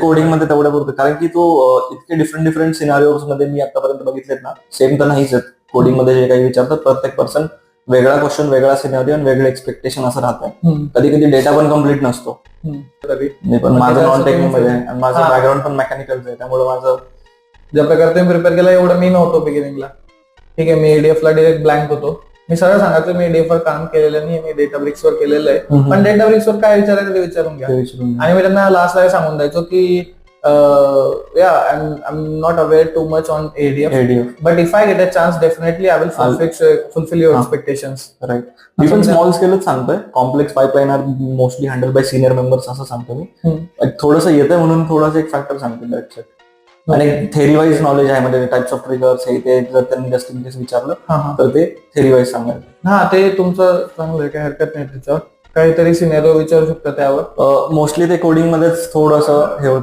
Coding मध्ये तेवढ्या पुरतं, कारण की तो इतके डिफरंट सिनारिओज मध्ये मी आतापर्यंत बघितलेत ना, सेम तर नाहीच आहेत. कोडिंग मध्ये जे काही विचारतात प्रत्येक पर्सन वेगळा क्वेश्चन, वेगळा सिनारिओ आणि वेगळे एक्सपेक्टेशन असं राहतं. कधी कधी डेटा पण कम्प्लीट नसतो. मी पण माझं नॉन टेक्निकल मध्ये आहे आणि माझं बॅकग्राऊंड पण मेकॅनिकलचं आहे, त्यामुळे माझं ज्या प्रकारे तुम्ही प्रिपेअर केला एवढं मी नव्हतो बिगिनिंगला. ठीक आहे, मी एडीएफ ला डायरेक्ट ब्लँक होतो. मी सरळ सांगितलं मी एडीएफ वर काम केलेलं नाही, मी डेटाब्रिक्स वर केलेलं आहे. पण डेटाब्रिक्स वर काय विचारायचं ते विचारून घ्या. आणि मी त्यांना लास्टला सांगून द्यायचो की I'm not aware too much on ADF, but if I get a chance, definitely I will fulfill your expectations. Right. मी पण स्मॉल स्केलच सांगतोय. Complex pipeline are mostly handle by senior members असं सांगतो मी. थोडंसं येतंय म्हणून थोडंसं एक फॅक्टर सांगतो डायरेक्ट. आणि थेरी वाईज नॉलेज आहे, म्हणजे टाइप्स ऑफ ट्रिगर्स हे ते जर त्यांनी जस्ट इन केस विचारलं तर ते थेरी वाईज सांगायचं. हा, ते तुमचं चांगलं आहे, काही हरकत नाही त्याच्यावर. काहीतरी सिनेरिओ विचारू शकता त्यावर. मोस्टली ते कोडिंग मध्येच थोडंसं हे होतं.